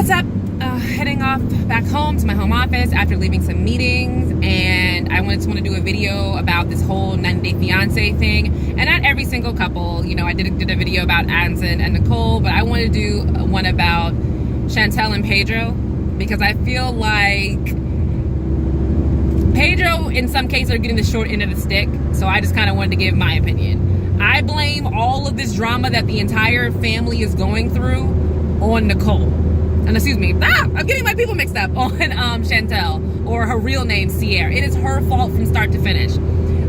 What's up? Heading off back home to my home office after leaving some meetings, and I wanted to do a video about this whole 90-day fiance thing. And not every single couple, I did a video about Anson and Nicole, but I want to do one about Chantal and Pedro, because I feel like Pedro in some cases are getting the short end of the stick. So I just kind of wanted to give my opinion. I blame all of this drama that the entire family is going through on Nicole. And excuse me, I'm getting my people mixed up, on Chantal, or her real name, Sierra. It is her fault from start to finish.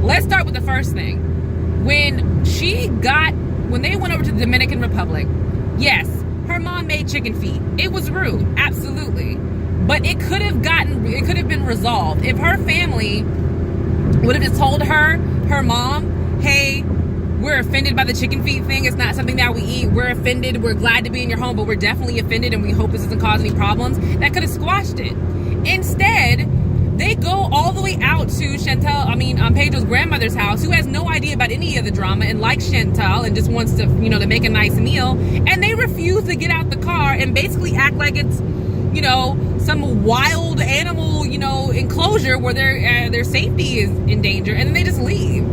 Let's start with the first thing. When they went over to the Dominican Republic, yes, her mom made chicken feet. It was rude, absolutely. But it could have been resolved. If her family would have just told her mom, hey, we're offended by the chicken feet thing. It's not something that we eat. We're offended. We're glad to be in your home, but we're definitely offended, and we hope this doesn't cause any problems. That could have squashed it. Instead, they go all the way out to Pedro's grandmother's house, who has no idea about any of the drama and likes Chantal and just wants to, to make a nice meal. And they refuse to get out the car and basically act like it's, some wild animal, enclosure where their safety is in danger, and then they just leave.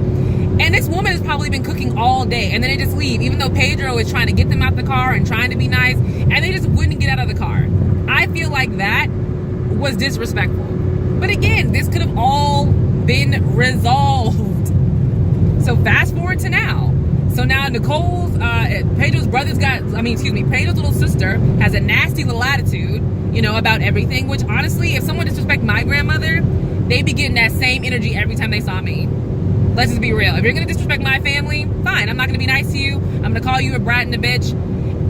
And this woman has probably been cooking all day, and then they just leave, even though Pedro is trying to get them out the car and trying to be nice, and they just wouldn't get out of the car. I feel like that was disrespectful. But again, this could have all been resolved. So fast forward to now. So now Pedro's little sister has a nasty little attitude, about everything, which honestly, if someone disrespect my grandmother, they'd be getting that same energy every time they saw me. Let's just be real. If you're going to disrespect my family, fine. I'm not going to be nice to you. I'm going to call you a brat and a bitch.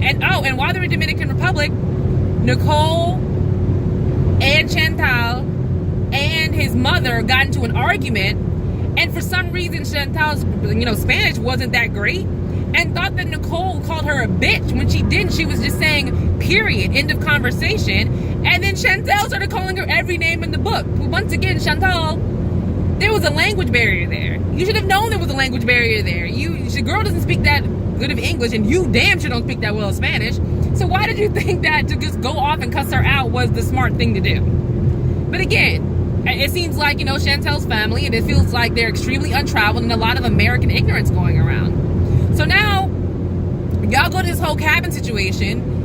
And while they're in Dominican Republic, Nicole and Chantal and his mother got into an argument. And for some reason, Chantal's, Spanish wasn't that great, and thought that Nicole called her a bitch when she didn't. She was just saying, period, end of conversation. And then Chantal started calling her every name in the book. Once again, Chantal, there was a language barrier there. You should have known there was a language barrier there. The girl doesn't speak that good of English, and you damn sure don't speak that well of Spanish. So why did you think that to just go off and cuss her out was the smart thing to do? But again, it seems like, Chantal's family, and it feels like they're extremely untraveled and a lot of American ignorance going around. So now, y'all go to this whole cabin situation.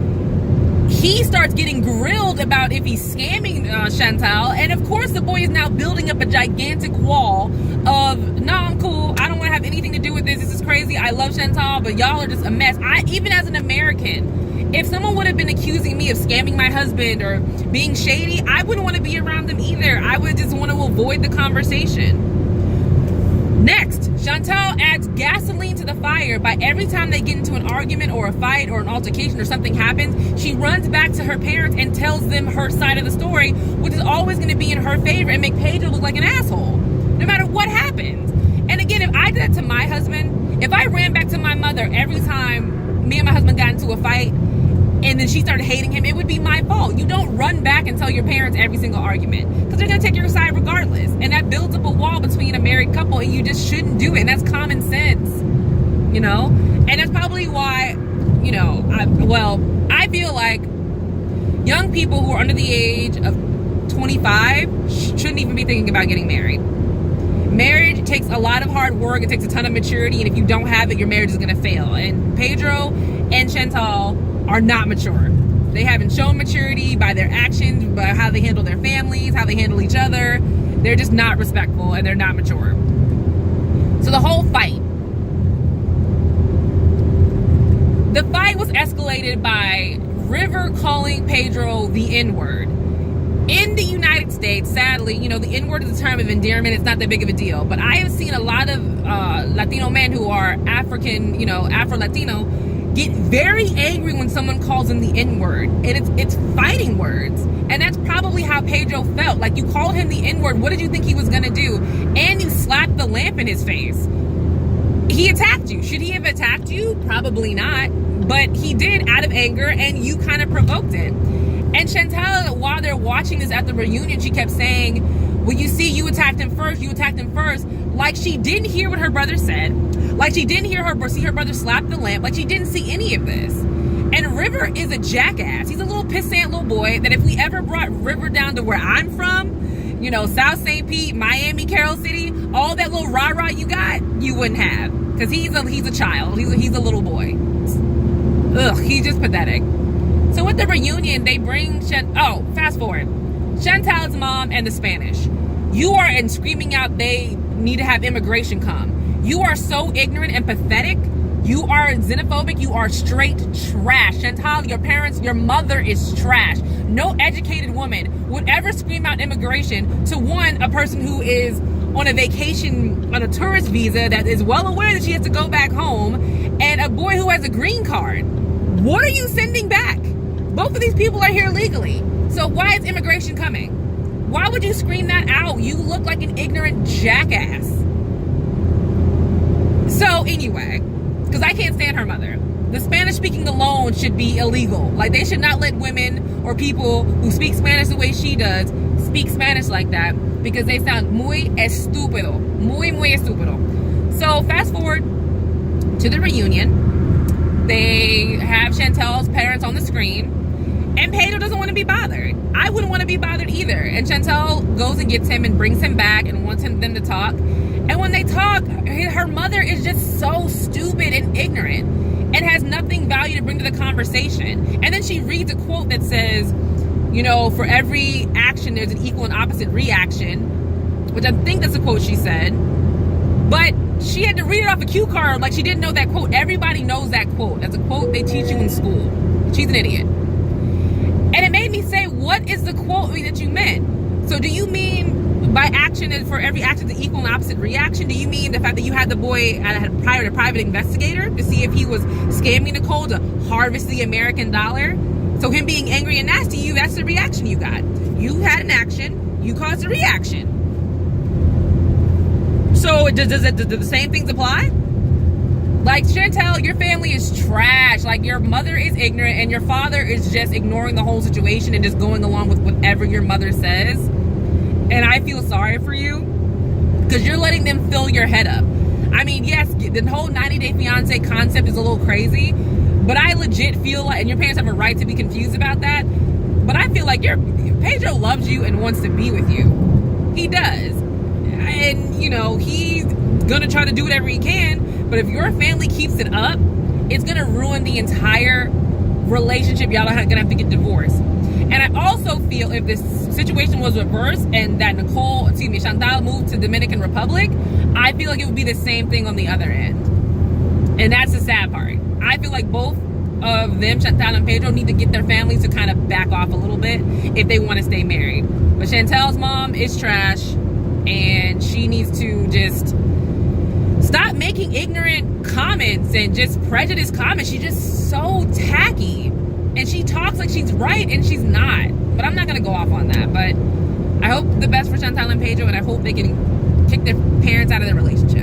He starts getting grilled about if he's scamming Chantal, and of course the boy is now building up a gigantic wall of, no, I'm cool, I don't want to have anything to do with this is crazy, I love Chantal, but y'all are just a mess. Even as an American, if someone would have been accusing me of scamming my husband or being shady, I wouldn't want to be around them either. I would just want to avoid the conversation. Next, Chantal adds gasoline to the fire by every time they get into an argument or a fight or an altercation or something happens, she runs back to her parents and tells them her side of the story, which is always going to be in her favor and make Pedro look like an asshole, no matter what happens. And again, if I did that to my husband, if I ran back to my mother every time me and my husband got into a fight and then she started hating him, it would be my fault. You don't run back and tell your parents every single argument, because they're going to take your side regardless. And that builds up a wall between a married couple, and you just shouldn't do it. And that's common sense, And that's probably why, I feel like young people who are under the age of 25 shouldn't even be thinking about getting married. Marriage takes a lot of hard work. It takes a ton of maturity. And if you don't have it, your marriage is going to fail. And Pedro and Chantal are not mature. They haven't shown maturity by their actions, by how they handle their families, how they handle each other. They're just not respectful, and they're not mature. So the whole fight was escalated by River calling Pedro the N-word. In the United States, sadly, the N-word is a term of endearment. It's not that big of a deal. But I have seen a lot of Latino men who are African, Afro-Latino, get very angry when someone calls them the N-word. And it's fighting words. And that's probably how Pedro felt. Like, you called him the N-word. What did you think he was going to do? And you slapped the lamp in his face. He attacked you. Should he have attacked you? Probably not. But he did out of anger, and you kind of provoked it. And Chantal, while they're watching this at the reunion, she kept saying, well, you see, you attacked him first. Like she didn't hear what her brother said. Like she didn't see her brother slap the lamp. Like she didn't see any of this. And River is a jackass. He's a little pissant little boy that if we ever brought River down to where I'm from, you know, South St. Pete, Miami, Carroll City, all that little rah-rah you got, you wouldn't have. Because he's a child. He's a little boy. Ugh, he's just pathetic. So with the reunion, they bring fast forward. Chantal's mom and the Spanish. You are and screaming out they need to have immigration come. You are so ignorant and pathetic. You are xenophobic. You are straight trash. Chantal, your mother is trash. No educated woman would ever scream out immigration to a person who is on a vacation, on a tourist visa, that is well aware that she has to go back home, and a boy who has a green card. What are you sending back? Both of these people are here legally. So why is immigration coming? Why would you scream that out? You look like an ignorant jackass. So anyway, because I can't stand her mother. The Spanish speaking alone should be illegal. Like, they should not let women or people who speak Spanish the way she does speak Spanish like that, because they sound muy estúpido. Muy estúpido. So fast forward to the reunion. They have Chantal's parents on the screen, and Pedro doesn't want to be bothered. I wouldn't want to be bothered either. And Chantal goes and gets him and brings him back and wants them to talk. And when they talk, her mother is just so stupid and ignorant and has nothing value to bring to the conversation. And then she reads a quote that says, you know, for every action, there's an equal and opposite reaction, which I think that's a quote she said. But she had to read it off a cue card like she didn't know that quote. Everybody knows that quote. That's a quote they teach you in school. She's an idiot. And it made me say, what is the quote that you meant? So do you mean by action, and for every action, the equal and opposite reaction? Do you mean the fact that you had the boy hired a private investigator to see if he was scamming Nicole to harvest the American dollar? So him being angry and nasty to you, that's the reaction you got. You had an action, you caused a reaction. So do the same things apply? Like, Chantal, your family is trash. Like, your mother is ignorant and your father is just ignoring the whole situation and just going along with whatever your mother says. And I feel sorry for you because you're letting them fill your head up. I mean, yes, the whole 90-Day Fiance concept is a little crazy, but I legit feel like, and your parents have a right to be confused about that, but I feel like Pedro loves you and wants to be with you. He does. And, you know, he's gonna try to do whatever he can, but if your family keeps it up, it's gonna ruin the entire relationship. Y'all are gonna have to get divorced. And I also feel if this situation was reversed and that Chantal moved to Dominican Republic, I feel like it would be the same thing on the other end. And that's the sad part. I feel like both of them, Chantal and Pedro, need to get their families to kind of back off a little bit if they want to stay married. But Chantal's mom is trash, and she needs to just stop making ignorant comments and just prejudiced comments. She's just so tacky, and she talks like she's right and she's not. But I'm not gonna go off on that. But I hope the best for Chantal and Pedro, and I hope they can kick their parents out of their relationship.